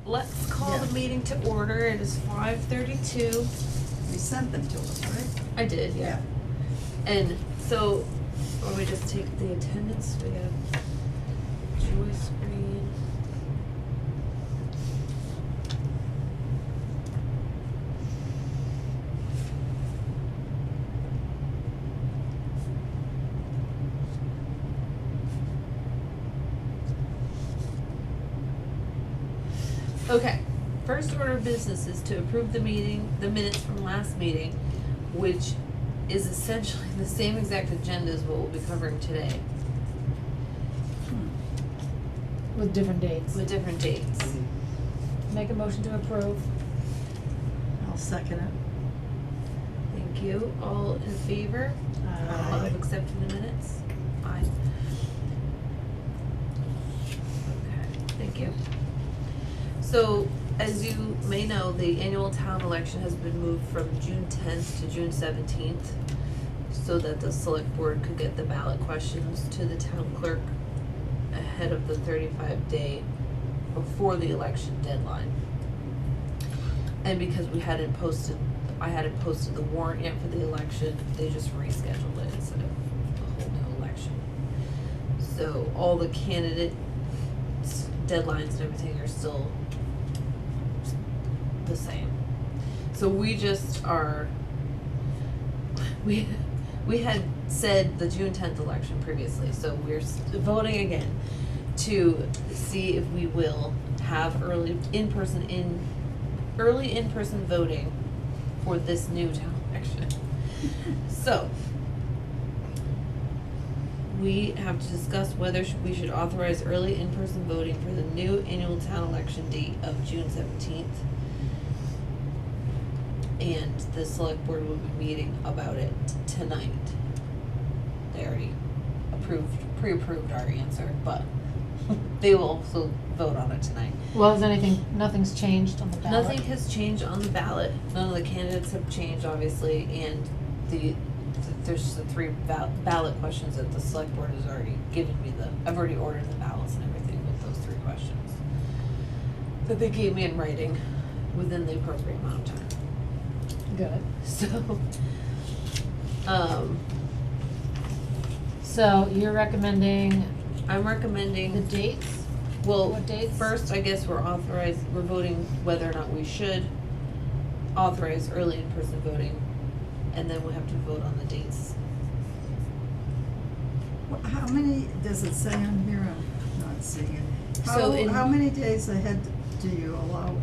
let's call the Yeah. meeting to order. It is 5:32. You sent them to us, right? I did, yeah. And so, let me just take the attendance. We have Joyce Green. Okay, first order of business is to approve the minutes from last meeting, which is essentially the same exact agenda as what we'll be covering today, With different dates. with different dates. Make a motion to approve. I'll second it. Thank you. All in favor Aye. of accepting the minutes? Aye. Okay, thank you. So, as you may know, the annual town election has been moved from June 10th to June 17th, so that the select board could get the ballot questions to the town clerk ahead of the 35-day before the election deadline. And because I hadn't posted the warrant yet for the election, they just rescheduled it instead of a whole new election. So all the candidates' deadlines and everything are still the same. So we just are, we had said the June 10th election previously, so we're voting again to see if we will have early in-person voting for this new town election. So, we have to discuss whether we should authorize early in-person voting for the new annual town election date of June 17th. And the select board will be meeting about it tonight. They already pre-approved our answer, but they will also vote on it tonight. Well, nothing's changed on the ballot? Nothing has changed on the ballot. None of the candidates have changed, obviously, and there's the three ballot questions that the select board has already given me I've already ordered the ballots and everything with those three questions that they gave me in writing within the appropriate amount of time. Good. So, So you're recommending I'm recommending. the dates? Well, What dates? first, I guess we're voting whether or not we should authorize early in-person voting, and then we'll have to vote on the dates. How many, does it say on here? I'm not seeing it. So How many days ahead do you allow?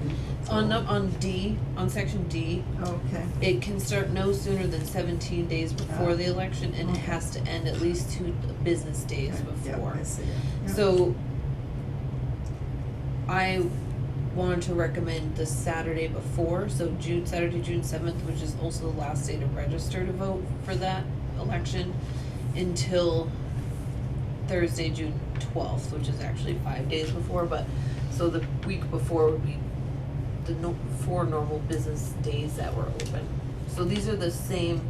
On section D, Okay. it can start no sooner than 17 days before Ah. the election, and it Okay. has to end at least 2 business days Yeah, before. I see it. Yeah. So, I wanted to recommend the Saturday before, so Saturday, June 7th, which is also the last day to register to vote for that election, until Thursday, June 12th, which is actually 5 days before, but, so the week before would be the 4 normal business days that were open. So these are the same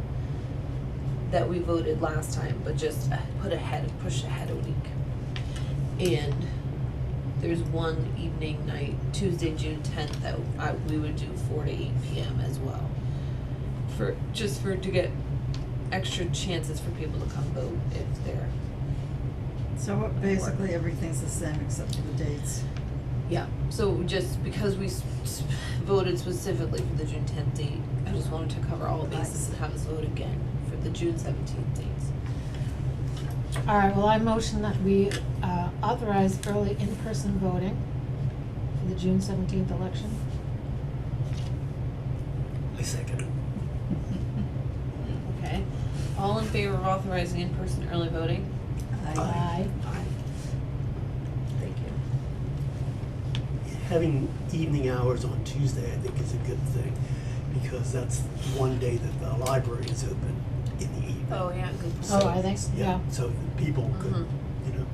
that we voted last time, but just pushed ahead a week. And there's one evening night, Tuesday, June 10th, that we would do 4 to 8 p.m. as well. To get extra chances for people to come vote if they're. So basically everything's the same except for the dates. Yeah, so just because we voted specifically for the June 10th date, I just wanted to cover all bases and have us vote again for the June 17th dates. All right, well, I motion that we authorize early in-person voting for the June 17th election. I second it. Okay, all in favor of authorizing in-person early voting? Aye. Aye. Thank you. Having evening hours on Tuesday, I think, is a good thing, because that's one day that the library is open in the evening. Oh, yeah, good. Oh, I think, yeah. So people could, Mhm. you know,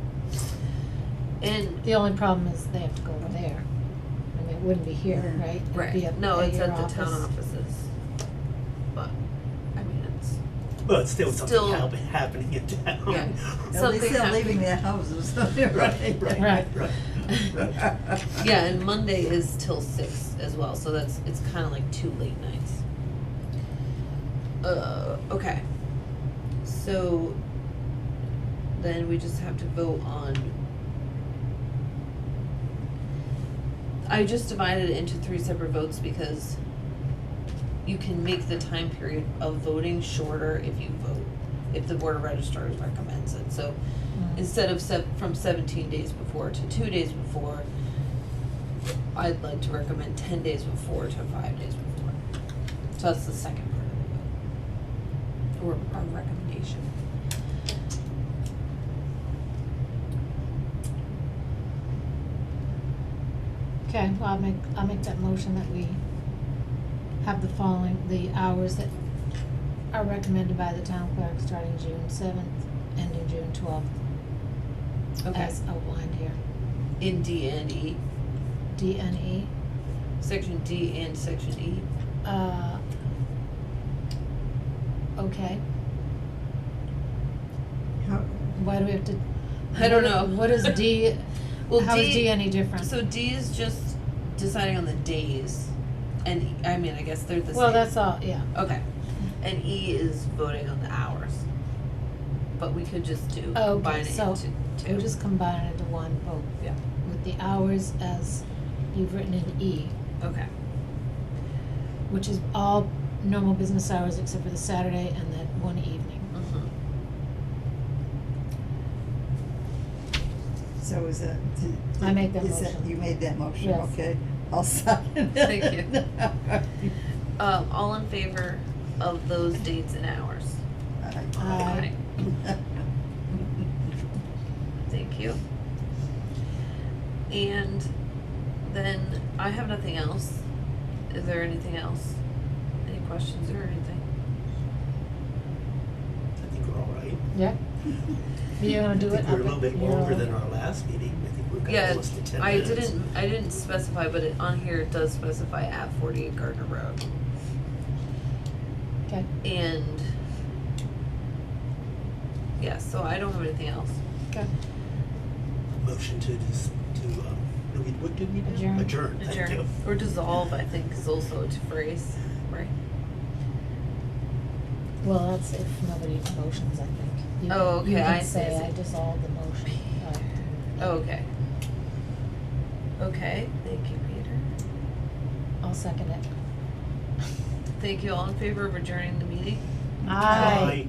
And, The only problem is they have to go over there. I mean, it wouldn't be here, Yeah. right? It'd be right, no, it's your at the town office. offices. But, I mean, it's, but it's still Still- something happening in town. yeah. At least Something they're hap- leaving their houses, right? Right. Right. Yeah, and Monday is till 6 as well, so it's kinda like 2 late nights. Okay. So then we just have to vote on. I just divided it into 3 separate votes because you can make the time period of voting shorter if you vote, if the Board of Registrars recommends it. So instead of from 17 days before to 2 days before, I'd like to recommend 10 days before to 5 days before. So that's the second part of the vote, or our recommendation. Okay, well, I'll make that motion that we have the hours that are recommended by the town clerk starting June 7th, ending June 12th. Okay. As outlined here. In D and E, D and E. section D and section E. Okay, How, why do we have to? I don't know. What is D, Well, how is D any different? So D is just deciding on the days, and I mean, I guess they're the same. Well, that's all, yeah. Okay, and E is voting on the hours, but we could just do Oh, combine okay, it so into two. we'll just combine it into one vote. Yeah. With the hours as you've written in E, Okay. which is all normal business hours except for the Saturday and that one evening. Mm-hmm. so is that, I make that is motion. you made that motion, Yes. okay? I'll second it. Thank you. All in favor of those dates and hours? Aye. Thank you. And then I have nothing else. Is there anything else? Any questions or anything? I think we're all right. Yeah? You're gonna do I it? think we're a little bit You're longer all- than our last meeting. I think we've got Yeah, almost to 10 minutes. I didn't specify, but on here it does specify at 48 Gardner Road. Okay. And yeah, so I don't have anything else. Okay. Motion to just, what did we do? Adjourn. Adjourn, thank you. Adjourn. Or dissolve, I think, is also a phrase, right? Well, that's if nobody motions, I think. You Oh, can- you okay, can I see, say I I see. dissolve the motion. Oh, okay. Okay, thank you, Peter. I'll second it. Thank you. All in favor of adjourning the meeting? Aye. Aye.